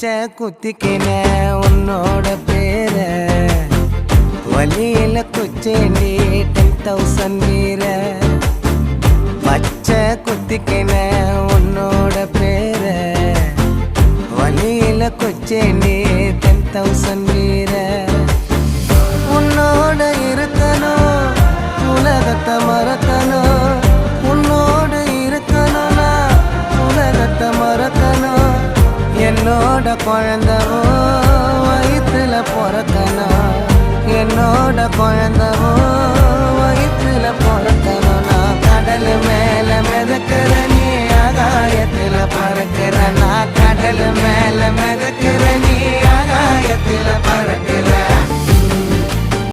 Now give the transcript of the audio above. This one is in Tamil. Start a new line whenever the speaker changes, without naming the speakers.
பச்சை குத்திக்கின உன்னோட பேர வலியில குச்சேண்டி 10,000 வீர பச்சை குத்திக்கின உன்னோட பேர வலியில குச்சேண்டி 10,000 வீர உன்னோட இருக்கணும் உலகத்தை மறக்கணும் உன்னோட இருக்கணும்னா உலகத்தை மறக்கணும் என்னோட குழந்தவோ வயிற்றுல பிறக்கணும் என்னோட குழந்தவோ வயிற்றுல பிறக்கணும் நான் கடல் மேல மிதக்கிற நீ ஆகாயத்துல பறக்கிற நான் கடல் மேல